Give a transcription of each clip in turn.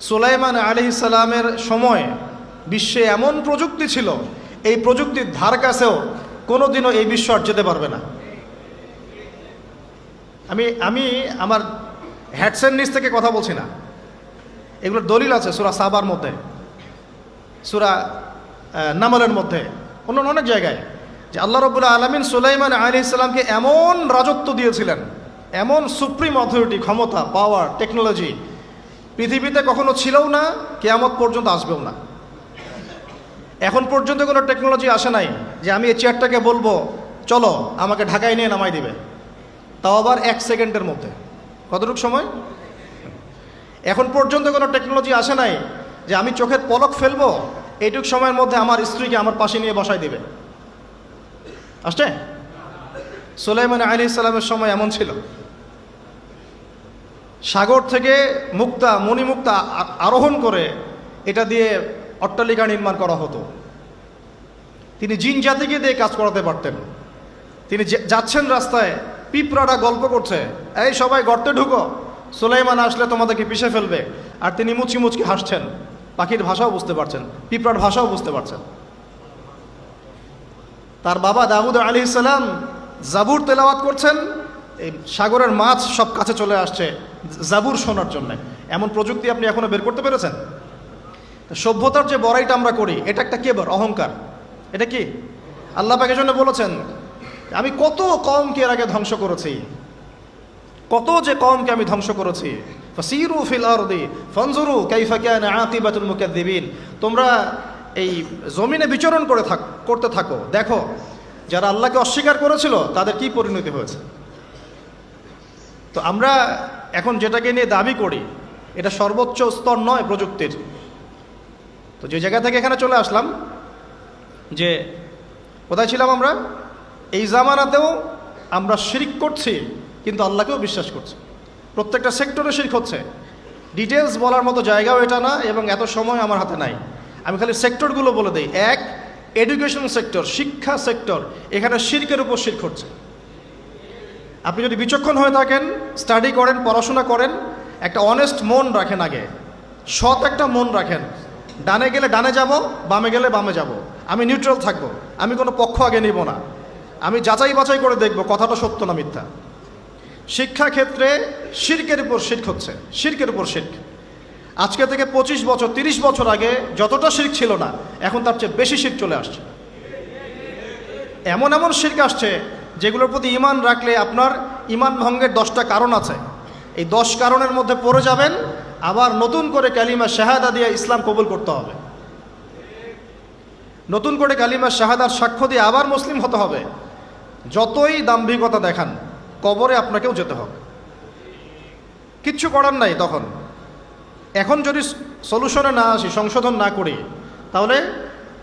সুলাইমান আলাইহিস সালামের সময় বিশ্বে এমন প্রযুক্তি ছিল, এই প্রযুক্তির ধার কাছেও কোনোদিনও এই বিশ্ব আর যেতে পারবে না। আমি আমার হ্যাডসেট নিচ থেকে কথা বলছি না, এগুলোর দলিল আছে সূরা সাবার মধ্যে, সূরা নামলের মধ্যে, অন্য অনেক জায়গায়, যে আল্লাহ রাব্বুল আলামিন সুলাইমান আলাইহিস সালামকে এমন রাজত্ব দিয়েছিলেন, এমন সুপ্রিম অথরিটি, ক্ষমতা, পাওয়ার, টেকনোলজি পৃথিবীতে কখনো ছিলও না, কিয়ামত পর্যন্ত আসবেও না। এখন পর্যন্ত কোনো টেকনোলজি আসে নাই যে আমি এই চেয়ারটাকে বলবো চলো আমাকে ঢাকায় নিয়ে নামাই দিবে, তাও আবার 1 সেকেন্ডের মধ্যে। কতটুকু সময়? এখন পর্যন্ত কোনো টেকনোলজি আসে নাই যে আমি চোখের পলক ফেলবো, এইটুক সময়ের মধ্যে আমার স্ত্রীকে আমার পাশে নিয়ে বসাই দিবে। আসছে? সুলাইমান আলাইহিস সালামের সময় এমন ছিল। সাগর থেকে মুক্তা, মণিমুক্তা আরোহণ করে এটা দিয়ে অট্টালিকা নির্মাণ করা হতো। তিনি জিন জাতিকে দিয়ে কাজ করাতে পারতেন। তিনি যাচ্ছেন রাস্তায়, পিঁপড়াটা গল্প করছে, এই সবাই গর্তে ঢুকো, সুলাইমান আসলে তোমাদেরকে পিষে ফেলবে, আর তিনি মুচকি মুচকি হাসছেন, পাখির ভাষাও বুঝতে পারছেন, পিঁপড়ার ভাষাও বুঝতে পারছেন। তার বাবা দাউদ আলাইহিস সালাম জাবুর তেলাওয়াত করছেন, এই সাগরের মাছ সব কাছে চলে আসছে জাবুর শোনার জন্য। এমন প্রযুক্তি আপনি এখনো বের করতে পেরেছেন? সভ্যতার যে বড়াইটা আমরা করি, এটা একটা কেবর, অহংকার। এটা কি আল্লাহ পাকের জন্য বলেছেন, আমি কত কওমকে এর আগে ধ্বংস করেছি, কত যে কওমকে আমি ধ্বংস করেছি। ফাসিরু ফিল আরদি ফানজুরু কাইফা কানা আকিবাতুল মুকাদ্দিবিন। তোমরা এই জমিনে বিচরণ করতে থাকো, দেখো যারা আল্লাহকে অস্বীকার করেছিল তাদের কি পরিণতি হয়েছে। তো আমরা এখন যেটাকে নিয়ে দাবি করি, এটা সর্বোচ্চ স্তর নয় প্রযুক্তির। তো যে জায়গা থেকে এখানে চলে আসলাম, যে কোথায় ছিলাম আমরা, এই জামানাতেও আমরা শিরক করছি, কিন্তু আল্লাহকেও বিশ্বাস করছি। প্রত্যেকটা সেক্টরে শিরক হচ্ছে। ডিটেলস বলার মতো জায়গাও এটা না, এবং এত সময় আমার হাতে নাই। আমি খালি সেক্টরগুলো বলে দিই। 1, এডুকেশন সেক্টর, শিক্ষা সেক্টর, এখানে শিরকের উপর শিরক হচ্ছে। আপনি যদি বিচক্ষণ হয়ে থাকেন, স্টাডি করেন, পড়াশোনা করেন, একটা অনেস্ট মন রাখেন, আগে সৎ একটা মন রাখেন, ডানে গেলে ডানে যাব, বামে গেলে বামে যাব, আমি নিউট্রাল থাকবো, আমি কোনো পক্ষ আগে নিব না, আমি যাচাই বাছাই করে দেখব কথাটা সত্য না মিথ্যা। শিক্ষা ক্ষেত্রে শিরকের উপর শিরক হচ্ছে, শিরকের উপর শিরক। আজকে থেকে 25 বছর 30 বছর আগে যতটা শিরক ছিল না, এখন তার চেয়ে বেশি শিরক চলে আসছে। এমন এমন শিরক আসছে যেগুলোর প্রতি ঈমান রাখলে আপনার ঈমান ভঙ্গের 10টা কারণ আছে। এই 10 কারণের মধ্যে পড়ে যাবেন, আবার নতুন করে কালিমা শাহাদা দিয়ে ইসলাম কবুল করতে হবে, নতুন করে কালিমা শাহাদার সাক্ষ্য দিয়ে আবার মুসলিম হতে হবে। যতই দাম্ভিকতা দেখান, কবরে আপনাকেও যেতে হবে, কিচ্ছু করার নাই তখন। এখন যদি সলিউশনে না আসি, সংশোধন না করি, তাহলে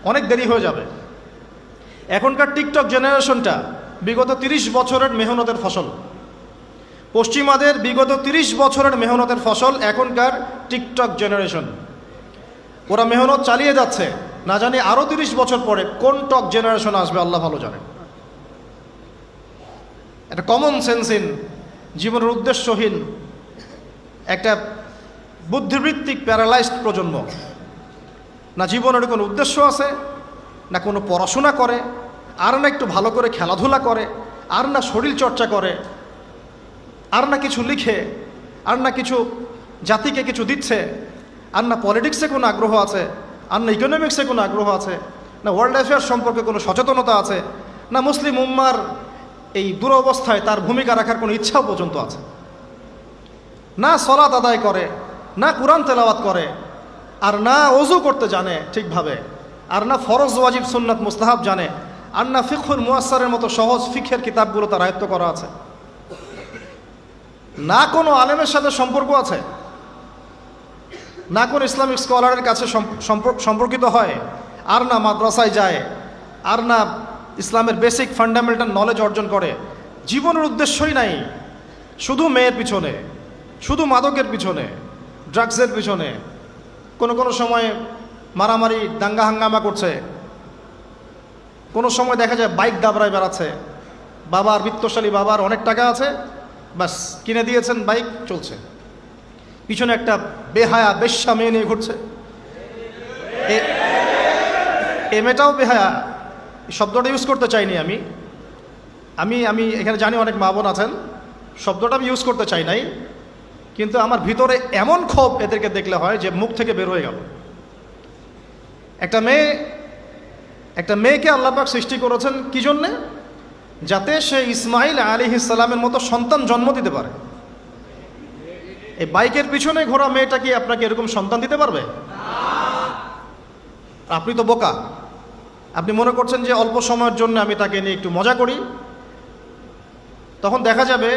অনেক দেরি হয়ে যাবে। এখনকার টিকটক জেনারেশনটা বিগত 30 বছরের মেহনতের ফসল। পশ্চিমাদের বিগত 30 বছরের মেহনতের ফসল এখনকার টিকটক জেনারেশন। ওরা মেহনত চালিয়ে যাচ্ছে, না জানি আরও 30 বছর পরে কোন টক জেনারেশন আসবে আল্লাহ ভালো জানে। একটা কমন সেন্সহীন, জীবনের উদ্দেশ্যহীন, একটা বুদ্ধিবৃত্তিক প্যারালাইজড প্রজন্ম। না জীবনের কোনো উদ্দেশ্য আছে, না কোনো পড়াশোনা করে, আর না একটু ভালো করে খেলাধুলা করে, আর না শরীর চর্চা করে, আর না কিছু লিখে, আর না কিছু জাতিকে কিছু দিচ্ছে, আর না পলিটিক্সে কোনো আগ্রহ আছে, আর না ইকোনমিক্সে কোনো আগ্রহ আছে, না ওয়ার্ল্ড অ্যাফেয়ার্স সম্পর্কে কোনো সচেতনতা আছে, না মুসলিম উম্মার এই দুরবস্থায় তার ভূমিকা রাখার কোনো ইচ্ছাও পর্যন্ত আছে। না সলাত আদায় করে, না কুরআন তেলাওয়াত করে, আর না ওযু করতে জানে ঠিকভাবে, আর না ফরজ ওয়াজিব সুন্নাত মুস্তাহাব জানে, আর না ফিকহুল মুয়াসসারের মতো সহজ ফিকহের কিতাবগুলো তার আয়ত্ত করা আছে, না কোনো আলেমের সাথে সম্পর্ক আছে, না কোনো ইসলামিক স্কলারের কাছে সম্পর্কিত হয়, আর না মাদ্রাসায় যায়, আর না ইসলামের বেসিক ফান্ডামেন্টাল নলেজ অর্জন করে। জীবনের উদ্দেশ্যই নাই, শুধু মেয়ের পিছনে, শুধু মাদকের পিছনে, ড্রাগসের পিছনে, কোনো সময় মারামারি দাঙ্গা হাঙ্গামা করছে, কোনো সময় দেখা যায় বাইক দাবড়ায় বেড়াচ্ছে। বাবার, বিত্তশালী বাবার অনেক টাকা আছে, বাস কিনে দিয়েছেন বাইক, চলছে। পিছনে একটা বেহায়া বেশ্যা মেয়ে নিয়ে ঘুরছে। এ মেয়েটাও বেহায়া, শব্দটা ইউজ করতে চাইনি আমি আমি আমি এখানে জানি অনেক মা বোন আছেন, শব্দটা আমি ইউজ করতে চাই নাই, কিন্তু আমার ভিতরে এমন ক্ষোভ এদেরকে দেখলে হয় যে মুখ থেকে বের হয়ে গেল। একটা মেয়েকে আল্লাহ পাক সৃষ্টি করেছেন কি জন্যে? যাতে সে ইসমাইল আলাইহিস সালামের মতো সন্তান জন্ম দিতে পারে। এই বাইকের পিছনে ঘোরা মেয়েটা কি আপনাকে এরকম সন্তান দিতে পারবে? আপনি তো বোকা, আপনি মনে করছেন যে অল্প সময়ের জন্য আমি তাকে নিয়ে একটু মজা করি। তখন দেখা যাবে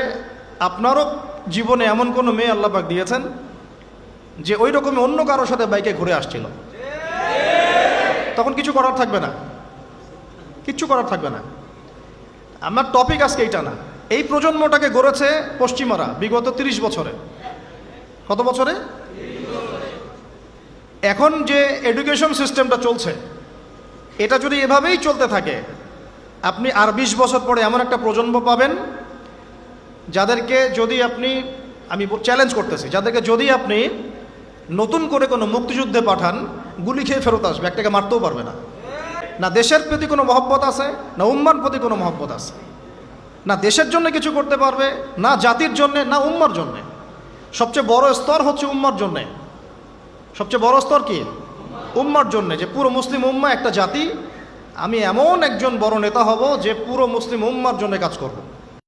আপনারও জীবনে এমন কোনো মেয়ে আল্লাহ পাক দিয়েছেন যে ওই রকমই অন্য কারোর সাথে বাইকে ঘুরে আসছিল। তখন কিছু করার থাকবে না, কিচ্ছু করার থাকবে না। আমার টপিক আজকে এইটা না। এই প্রজন্মটাকে গড়েছে পশ্চিমারা বিগত 30 বছরে। কত বছরে? এখন যে এডুকেশন সিস্টেমটা চলছে, এটা যদি এভাবেই চলতে থাকে, আপনি আর 20 বছর পরে এমন একটা প্রজন্ম পাবেন যাদেরকে যদি আপনি, আমি চ্যালেঞ্জ করতেছি, যাদেরকে যদি আপনি নতুন করে কোনো মুক্তিযুদ্ধে পাঠান, গুলি খেয়ে ফেরত আসবে, একটাকে মারতেও পারবে না। না দেশের প্রতি কোনো মহব্বত আছে, না উম্মার প্রতি কোনো মহব্বত আছে, না দেশের জন্য কিছু করতে পারবে, না জাতির জন্যে, না উম্মার জন্যে। সবচেয়ে বড় স্তর হচ্ছে উম্মার জন্যে। সবচেয়ে বড় স্তর কি? উম্মার জন্যে, যে পুরো মুসলিম উম্মা একটা জাতি, আমি এমন একজন বড় নেতা হব যে পুরো মুসলিম উম্মার জন্য কাজ করব।